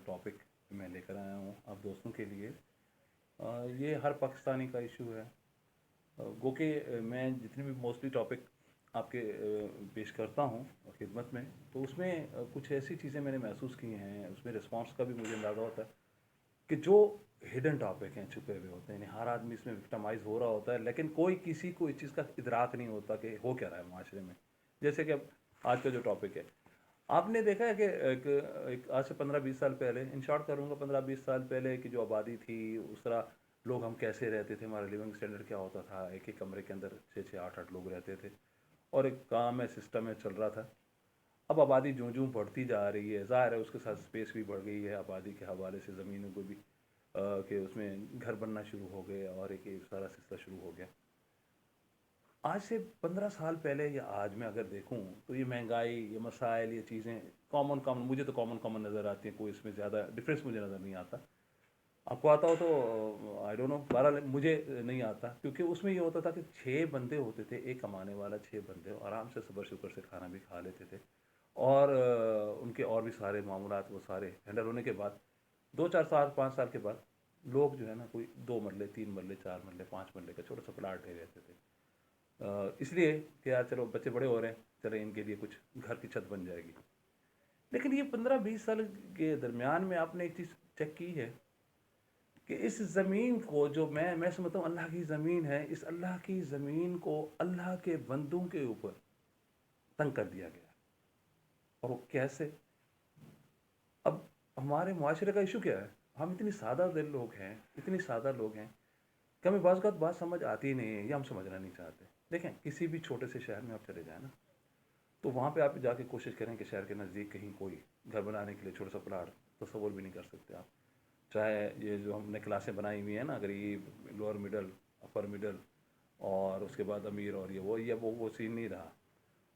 Topic मैं लेकर आया हूँ आप दोस्तों के लिए। ये हर पाकिस्तानी का इशू है। गो के मैं जितने भी मोस्टली टॉपिक आपके पेश करता हूँ खिदमत में, तो उसमें कुछ ऐसी चीज़ें मैंने महसूस की हैं, उसमें रिस्पांस का भी मुझे अंदाज़ा होता है कि जो हिडन टॉपिक हैं, छुपे हुए होते हैं, हर आदमी इसमें विक्टिमाइज हो रहा होता है, लेकिन कोई किसी को इस चीज़ का इदराक नहीं होता कि हो क्या रहा है माशरे में। जैसे कि अब आज का जो टॉपिक है, आपने देखा है कि एक आज से 15-20 साल पहले, इन शॉर्ट करूँगा, 15-20 साल पहले की जो आबादी थी, उस तरह लोग हम कैसे रहते थे, हमारा लिविंग स्टैंडर्ड क्या होता था, एक एक कमरे के अंदर 6-6 8-8 लोग रहते थे और एक काम है, सिस्टम है, चल रहा था। अब आबादी जूँ जूँ बढ़ती जा रही है, ज़ाहिर है उसके साथ स्पेस भी बढ़ गई है आबादी के हवाले से, ज़मीनों को भी कि उसमें घर बनना शुरू हो गए और एक सारा सिलसिला शुरू हो गया। आज से 15 साल पहले या आज मैं अगर देखूं तो ये महंगाई, ये मसाइल, ये चीज़ें कॉमन कॉमन, मुझे तो कॉमन कॉमन नज़र आती हैं, कोई इसमें ज़्यादा डिफरेंस मुझे नज़र नहीं आता। आपको आता हो तो आई डोंट नो, बहरहाल मुझे नहीं आता, क्योंकि उसमें ये होता था कि 6 बंदे होते थे, एक कमाने वाला, 6 बंदे आराम से सबर शुक्र से खाना भी खा लेते थे और उनके और भी सारे मामूलात वो सारे हैंडल होने के बाद 2-4 साल 5 साल के बाद लोग जो है ना, कोई 2 मरले 3 मरले 4 मरले 5 मरले का छोटा सा प्लाट ले रहते थे। इसलिए कि यार चलो बच्चे बड़े हो रहे हैं, चलो इनके लिए कुछ घर की छत बन जाएगी। लेकिन ये 15-20 साल के दरमियान में आपने एक चीज़ चेक की है कि इस ज़मीन को, जो मैं समझता हूँ अल्लाह की ज़मीन है, इस अल्लाह की ज़मीन को अल्लाह के बंदों के ऊपर तंग कर दिया गया। और वो कैसे? अब हमारे मुआशरे का इशू क्या है? हम इतनी सादा दिल लोग हैं, इतनी सादा लोग हैं कि हमें बात समझ आती ही नहीं है, या हम समझना नहीं चाहते। देखें, किसी भी छोटे से शहर में आप चले जाएं ना, तो वहाँ पे आप जाके कोशिश करें कि शहर के नज़दीक कहीं कोई घर बनाने के लिए छोटा सा प्लाट, तसव्वुर भी नहीं कर सकते आप। चाहे ये जो हमने क्लासें बनाई हुई हैं ना, गरीब, लोअर मिडल, अपर मिडल और उसके बाद अमीर, और ये वो सीन नहीं रहा।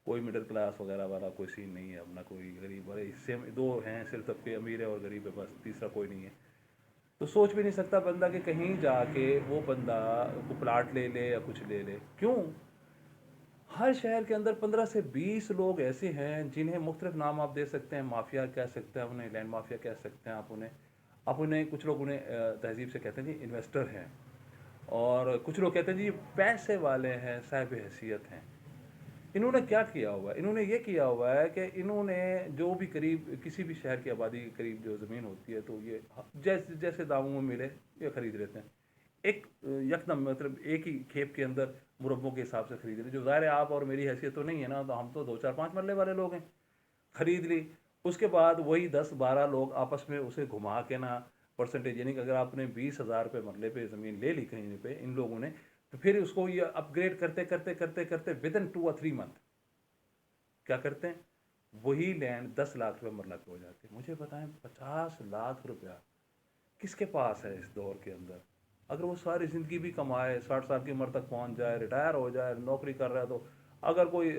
कोई मिडिल क्लास वगैरह वाला कोई सीन नहीं है, अपना कोई गरीब, अरे इससे दो हैं सिर्फ, तबके अमीर है और गरीब है, बस तीसरा कोई नहीं है। तो सोच भी नहीं सकता बंदा कि कहीं जाके वो बंदा को प्लाट ले ले या कुछ ले ले। क्यों? हर शहर के अंदर 15 से 20 लोग ऐसे हैं जिन्हें मुख्तलिफ नाम आप दे सकते हैं, माफिया कह सकते हैं उन्हें, लैंड माफिया कह सकते हैं आप उन्हें कुछ लोग उन्हें तहजीब से कहते हैं जी इन्वेस्टर हैं, और कुछ लोग कहते हैं जी ये पैसे वाले हैं, साहिब हैसियत हैं। इन्होंने क्या किया हुआ है? इन्होंने ये किया हुआ है कि इन्होंने जो भी करीब किसी भी शहर की आबादी के करीब जो ज़मीन होती है, तो ये जैसे जैसे दामों में मिले ये ख़रीद लेते हैं। एक यकदम, मतलब एक ही खेप के अंदर मुरब्बों के हिसाब से खरीद ली, जो ज़ाहिर है आप और मेरी हैसियत तो नहीं है ना, तो हम तो 2 4 5 मरले वाले लोग हैं। खरीद ली। उसके बाद वही 10-12 लोग आपस में उसे घुमा के ना, परसेंटेज, यानी कि अगर आपने 20,000 रुपये मरले पे ज़मीन ले ली कहीं पे इन लोगों ने, तो फिर उसको ये अपग्रेड करते करते करते करते विद इन 2 और 3 मंथ क्या करते हैं, वही लैंड 10 लाख रुपये मरला पे हो जाती है। मुझे बताएं, 50 लाख रुपया किसके पास है इस दौर के अंदर? अगर वो सारी ज़िंदगी भी कमाए, 60 साल की उम्र तक पहुंच जाए, रिटायर हो जाए, नौकरी कर रहा है, तो अगर कोई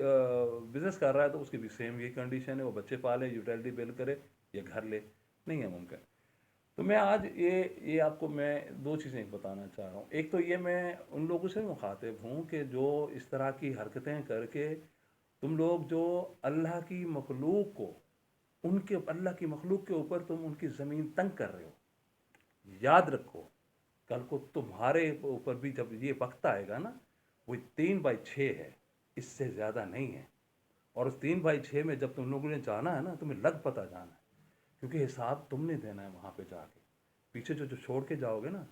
बिजनेस कर रहा है तो उसकी भी सेम ये कंडीशन है, वो बच्चे पाले, यूटिलिटी बिल करे या घर ले, नहीं है मुमकिन। तो मैं आज ये आपको मैं दो चीज़ें बताना चाह रहा हूँ। एक तो ये, मैं उन लोगों से मुखातिब हूँ कि जो इस तरह की हरकतें करके, तुम लोग जो अल्लाह की मखलूक को, उनके अल्लाह की मखलूक के ऊपर तुम उनकी ज़मीन तंग कर रहे हो, याद रखो कल को तुम्हारे ऊपर भी जब ये वक्त आएगा ना, वो 3/6 है, इससे ज़्यादा नहीं है। और उस 3/6 में जब तुम लोगों ने जाना है ना, तुम्हें लग पता जाना है, क्योंकि हिसाब तुमने देना है वहाँ पे जाके। पीछे जो जो छोड़ के जाओगे ना,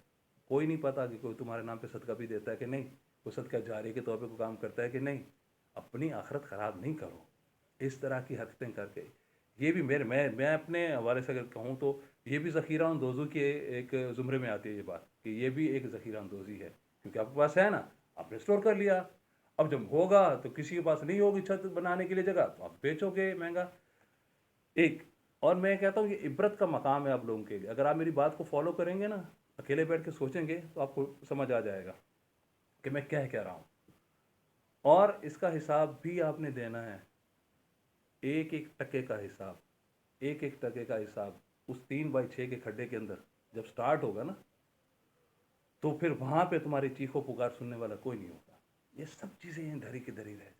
कोई नहीं पता कि कोई तुम्हारे नाम पे सदका भी देता है कि नहीं, कोई सदका जारी के तौर पे कोई काम करता है कि नहीं। अपनी आखिरत ख़राब नहीं करो इस तरह की हरकतें करके। ये भी मैं अपने हवाले से अगर कहूँ तो ये भी ज़ख़ीरा अंदोज़ों के एक ज़ुमरे में आती है ये बात, कि ये भी एक ज़ख़ीरा अंदोज़ी है, क्योंकि आपके पास है ना, आपने स्टोर कर लिया। अब जब होगा तो किसी के पास नहीं होगी छत बनाने के लिए जगह, तो आप बेचोगे महंगा। एक, और मैं कहता हूँ ये इबरत का मकाम है आप लोगों के लिए। अगर आप मेरी बात को फॉलो करेंगे ना, अकेले बैठ के सोचेंगे, तो आपको समझ आ जाएगा कि मैं क्या रहा हूँ। और इसका हिसाब भी आपने देना है, एक एक टके का हिसाब, एक एक टके का हिसाब। उस 3/6 के खड्डे के अंदर जब स्टार्ट होगा ना, तो फिर वहाँ पे तुम्हारी चीखों पुकार सुनने वाला कोई नहीं होगा। ये सब चीज़ें हैं धरी की धरी रह जाएंगी।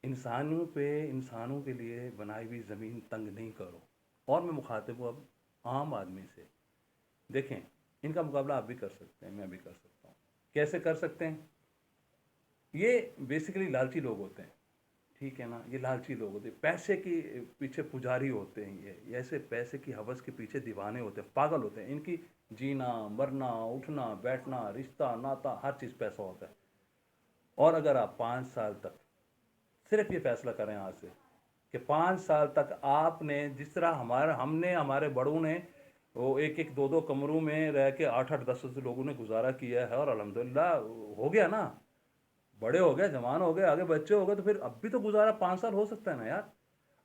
इंसानों पे, इंसानों के लिए बनाई हुई ज़मीन तंग नहीं करो। اور میں مخاطب ہوں اب عام آدمی سے. دیکھیں ان کا مقابلہ آپ بھی کر سکتے ہیں, میں بھی کر سکتا ہوں. کیسے کر سکتے ہیں؟ یہ بیسیکلی لالچی لوگ ہوتے ہیں, ٹھیک ہے نا. یہ لالچی لوگ ہوتے ہیں, پیسے کے پیچھے پجاری ہوتے ہیں. یہ ایسے پیسے کی حوث کے پیچھے دیوانے ہوتے ہیں, پاگل ہوتے ہیں. ان کی جینا مرنا اٹھنا بیٹھنا رشتہ ناتا ہر چیز پیسہ ہوتا ہے. اور اگر آپ 5 سال تک صرف یہ فیصلہ کریں آج سے کہ 5 سال تک آپ نے جس طرح ہمارے بڑوں نے وہ ایک ایک دو دو کمروں میں رہ کے 8 8 10 10 لوگوں نے گزارا کیا ہے, اور الحمدللہ ہو گیا نا, بڑے ہو گئے جوان ہو گئے آگے بچے ہو گئے, تو پھر اب بھی تو گزارا 5 سال ہو سکتا ہے نا یار.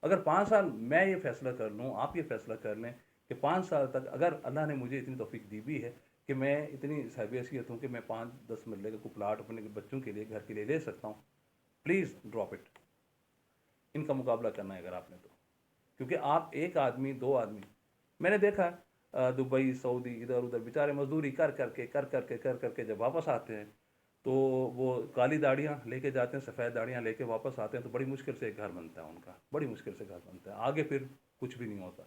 اگر 5 سال میں یہ فیصلہ کر لوں, آپ یہ فیصلہ کر لیں کہ 5 سال تک اگر اللہ نے مجھے اتنی توفیق دی بھی ہے کہ میں اتنی صاحب حیثیت ہوں کہ میں 5 10 مرلے کا پلاٹ اپنے بچوں کے لیے گھر کے لیے لے سکتا ہوں, پلیز ڈراپ اٹ. ان کا مقابلہ کرنا ہے اگر آپ نے تو. کیونکہ آپ ایک آدمی دو آدمی, میں نے دیکھا دبئی سعودی ادھر ادھر بیچارے مزدوری کر کے جب واپس آتے ہیں تو وہ کالی داڑیاں لے کے جاتے ہیں, سفید داڑیاں لے کے واپس آتے ہیں, تو بڑی مشکل سے ایک گھر بنتا ہے ان کا, بڑی مشکل سے گھر بنتا ہے. آگے پھر کچھ بھی نہیں ہوتا.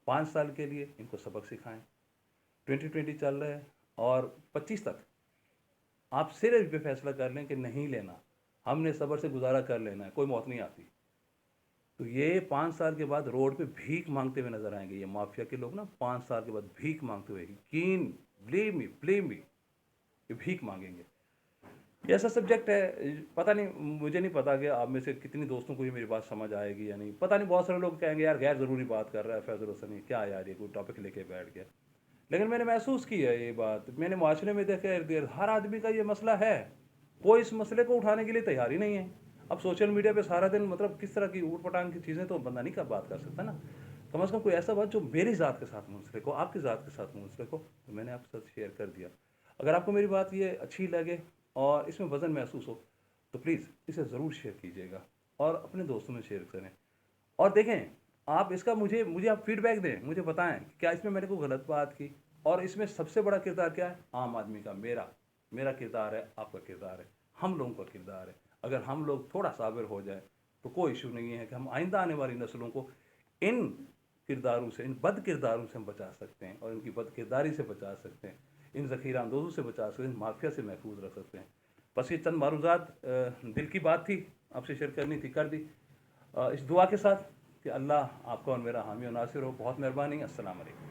5 سال کے لیے ان کو سبق سکھائیں. 2020 چل رہا ہے اور 25 تک آپ صرف یہ فیصلہ کر لیں کہ نہیں لینا, ہم نے صبر سے گزارا کر لینا ہے, کوئی موت نہیں آتی. تو یہ 5 سال کے بعد روڈ پہ بھیک مانگتے ہوئے نظر آئیں گے, یہ مافیا کے لوگ نا 5 سال کے بعد بھیک مانگتے ہوئے, یقین بلیو می یہ بھیک مانگیں گے. یہ ایسا سبجیکٹ ہے, پتہ نہیں, مجھے نہیں پتا کہ آپ میں سے کتنی دوستوں کو یہ میری بات سمجھ آئے گی یا نہیں. پتہ نہیں, بہت سارے لوگ کہیں گے یار غیر ضروری بات کر رہا ہے فیض الحسن, کیا یار یہ کوئی ٹاپک لے کے بیٹھ گیا. لیکن میں نے محسوس کیا یہ بات, میں نے معاشرے میں دیکھا ارد گرد ہر آدمی کا یہ مسئلہ ہے, کوئی اس مسئلے کو اٹھانے کے لیے تیار ہی نہیں ہے. اب سوشل میڈیا پہ سارا دن مطلب کس طرح کی اوٹ پٹانگ کی چیزیں تو بندہ نہیں بات کر سکتا نا. کم از کم کوئی ایسا بات جو میری ذات کے ساتھ منسلک ہو, آپ کی ذات کے ساتھ منسلک ہو, تو میں نے آپ کے ساتھ شیئر کر دیا. اگر آپ کو میری بات یہ اچھی لگے اور اس میں وزن محسوس ہو تو پلیز اسے ضرور شیئر کیجیے گا اور اپنے دوستوں میں شیئر کریں. اور دیکھیں آپ اس کا مجھے آپ فیڈ بیک دیں, مجھے بتائیں کیا اس میں میں نے کوئی غلط بات کی. اور اس میں سب سے بڑا کردار کیا ہے؟ عام آدمی کا, میرا کردار ہے, آپ کا کردار ہے, ہم لوگوں کا کردار ہے. اگر ہم لوگ تھوڑا صابر ہو جائیں تو کوئی ایشو نہیں ہے کہ ہم آئندہ آنے والی نسلوں کو ان کرداروں سے, ان بد کرداروں سے ہم بچا سکتے ہیں, اور ان کی بد کرداری سے بچا سکتے ہیں, ان ذخیرہ اندوزوں سے بچا سکتے ہیں, ان مافیا سے محفوظ رکھ سکتے ہیں. بس یہ چند معروضات دل کی بات تھی, آپ سے شیئر کرنی تھی, کر دی. اس دعا کے ساتھ کہ اللہ آپ کا اور میرا حامی و ناصر ہو. بہت مہربانی, السلام علیکم.